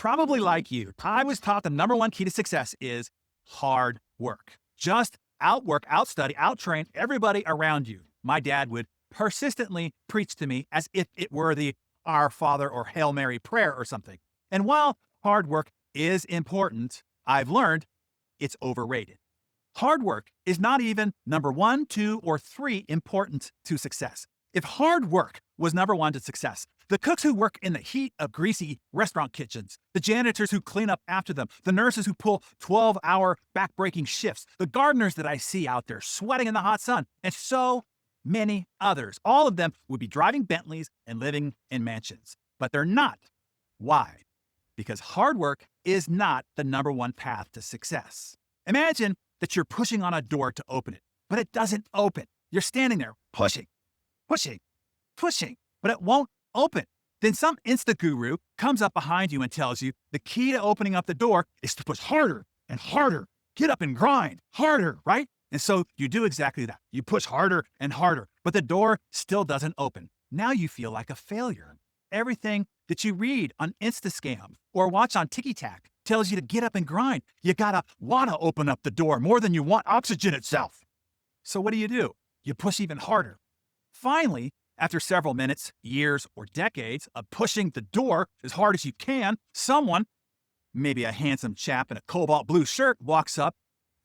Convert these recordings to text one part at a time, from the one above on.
Probably like you, I was taught the number one key to success is hard work. Just outwork, outstudy, outtrain everybody around you. My dad would persistently preach to me as if it were the Our Father or Hail Mary prayer or something. And while hard work is important, I've learned it's overrated. Hard work is not even number one, two, or three important to success. If hard work was number one to success, the cooks who work in the heat of greasy restaurant kitchens, the janitors who clean up after them, the nurses who pull 12-hour back-breaking shifts, the gardeners that I see out there sweating in the hot sun, and so many others, all of them would be driving Bentleys and living in mansions. But they're not. Why? Because hard work is not the number one path to success. Imagine that you're pushing on a door to open it, but it doesn't open. You're standing there pushing, but it won't open. Then some Insta guru comes up behind you and tells you the key to opening up the door is to push harder and harder. Get up and grind harder, right? And so you do exactly that. You push harder and harder, but the door still doesn't open. Now you feel like a failure. Everything that you read on Instascam or watch on TikTok tells you to get up and grind. You gotta wanna open up the door more than you want oxygen itself. So what do? You push even harder. Finally, after several minutes, years, or decades of pushing the door as hard as you can, someone, maybe a handsome chap in a cobalt blue shirt, walks up,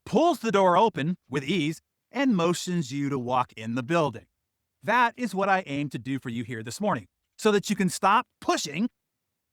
pulls the door open with ease, and motions you to walk in the building. That is what I aim to do for you here this morning, so that you can stop pushing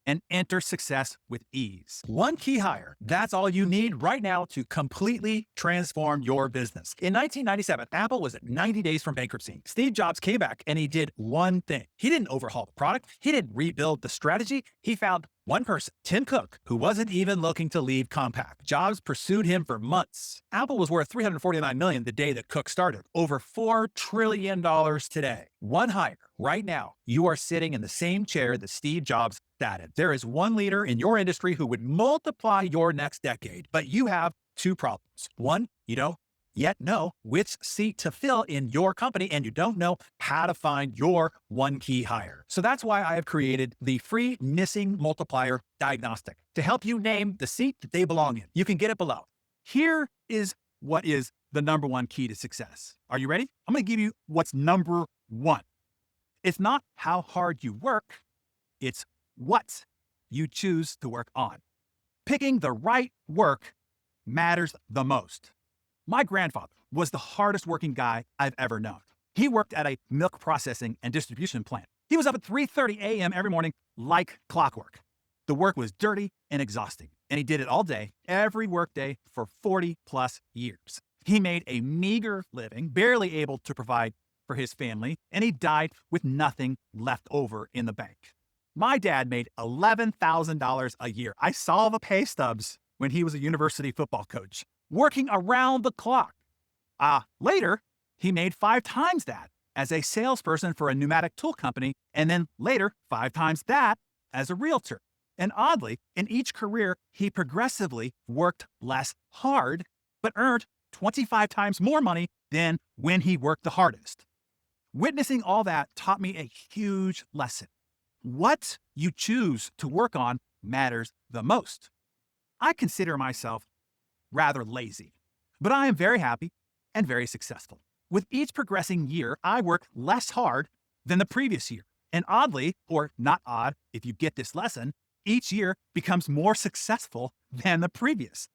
and enter success with ease. One key hire, that's all you need right now to completely transform your business. In 1997, Apple was at 90 days from bankruptcy. Steve Jobs came back and he did one thing. He didn't overhaul the product. He didn't rebuild the strategy. He found one person, Tim Cook, who wasn't even looking to leave Compaq. Jobs pursued him for months. Apple was worth $349 million the day that Cook started. Over $4 trillion today. One hire right now, you are sitting in the same chair that Steve Jobs sat in. There is one leader in your industry who would multiply your next decade, but you have two problems. One, you don't yet know which seat to fill in your company, and you don't know how to find your one key hire. So that's why I have created the free missing multiplier diagnostic to help you name the seat that they belong in. You can get it below. Here is what is the number one key to success. Are you ready? I'm going to give you what's number one. It's not how hard you work, it's what you choose to work on. Picking the right work matters the most. My grandfather was the hardest working guy I've ever known. He worked at a milk processing and distribution plant. He was up at 3:30 a.m. every morning like clockwork. The work was dirty and exhausting, and he did it all day, every workday for 40 plus years. He made a meager living, barely able to provide for his family, and he died with nothing left over in the bank. My dad made $11,000 a year. I saw the pay stubs when he was a university football coach, working around the clock. Later, he made 5 times that as a salesperson for a pneumatic tool company, and then later 5 times that as a realtor. And oddly, in each career, he progressively worked less hard, but earned 25 times more money than when he worked the hardest. Witnessing all that taught me a huge lesson. What you choose to work on matters the most. I consider myself rather lazy, but I am very happy and very successful. With each progressing year, I work less hard than the previous year. And oddly, or not odd, if you get this lesson, each year becomes more successful than the previous.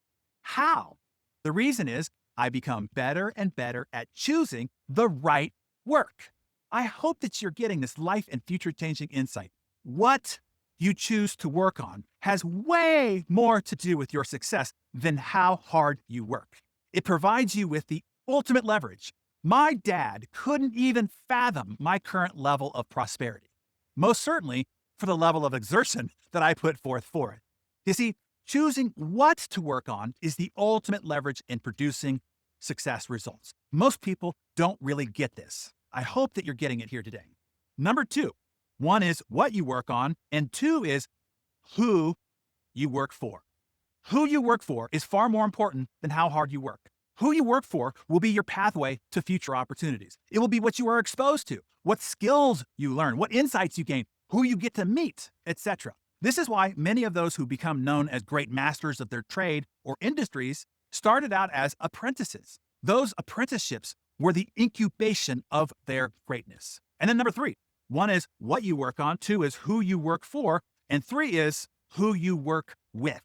How? The reason is I become better and better at choosing the right work. I hope that you're getting this life and future changing insight. What you choose to work on has way more to do with your success than how hard you work. It provides you with the ultimate leverage. My dad couldn't even fathom my current level of prosperity, most certainly for the level of exertion that I put forth for it. You see, choosing what to work on is the ultimate leverage in producing success results. Most people don't really get this. I hope that you're getting it here today. Number 2, one is what you work on, and 2 is who you work for. Who you work for is far more important than how hard you work. Who you work for will be your pathway to future opportunities. It will be what you are exposed to, what skills you learn, what insights you gain, who you get to meet, etc. This is why many of those who become known as great masters of their trade or industries started out as apprentices. Those apprenticeships were the incubation of their greatness. And then number 3, 1 is what you work on, 2 is who you work for, and 3 is who you work with.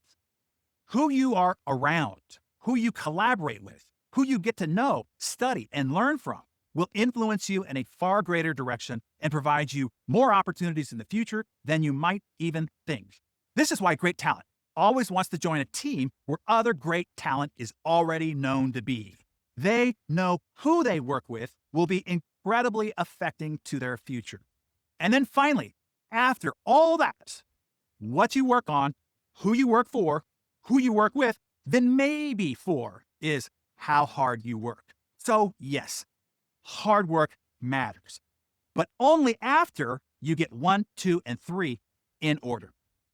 Who you are around, who you collaborate with, who you get to know, study, and learn from will influence you in a far greater direction and provide you more opportunities in the future than you might even think. This is why great talent always wants to join a team where other great talent is already known to be. They know who they work with will be incredibly affecting to their future. And then finally, after all that, what you work on, who you work for, who you work with, then maybe 4 is how hard you work. So yes, hard work matters, but only after you get 1, 2, and 3 in order.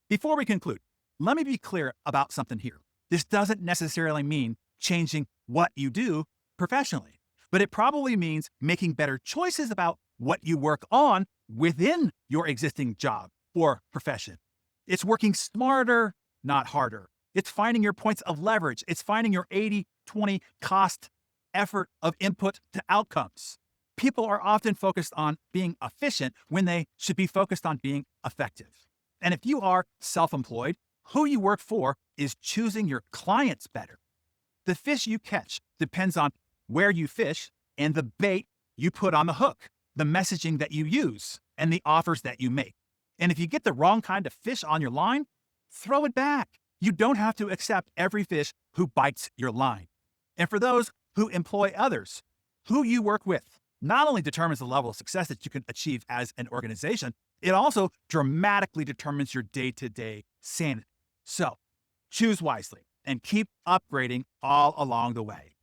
Before we conclude, let me be clear about something here. This doesn't necessarily mean changing what you do professionally, but it probably means making better choices about what you work on within your existing job or profession. It's working smarter, not harder. It's finding your points of leverage. It's finding your 80-20 cost effort of input to outcomes. People are often focused on being efficient when they should be focused on being effective. And if you are self-employed, who you work for is choosing your clients better. The fish you catch depends on where you fish and the bait you put on the hook, the messaging that you use, and the offers that you make. And if you get the wrong kind of fish on your line, throw it back. You don't have to accept every fish who bites your line. And for those who employ others, who you work with not only determines the level of success that you can achieve as an organization, it also dramatically determines your day-to-day sanity. So choose wisely and keep upgrading all along the way.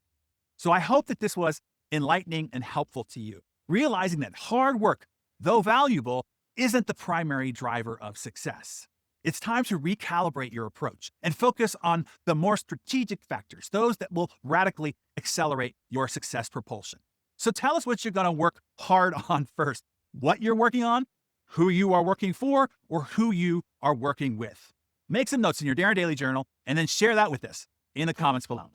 So I hope that this was enlightening and helpful to you, realizing that hard work, though valuable, isn't the primary driver of success. It's time to recalibrate your approach and focus on the more strategic factors, those that will radically accelerate your success propulsion. So tell us what you're going to work hard on first, what you're working on, who you are working for, or who you are working with. Make some notes in your Darren Daily Journal and then share that with us in the comments below.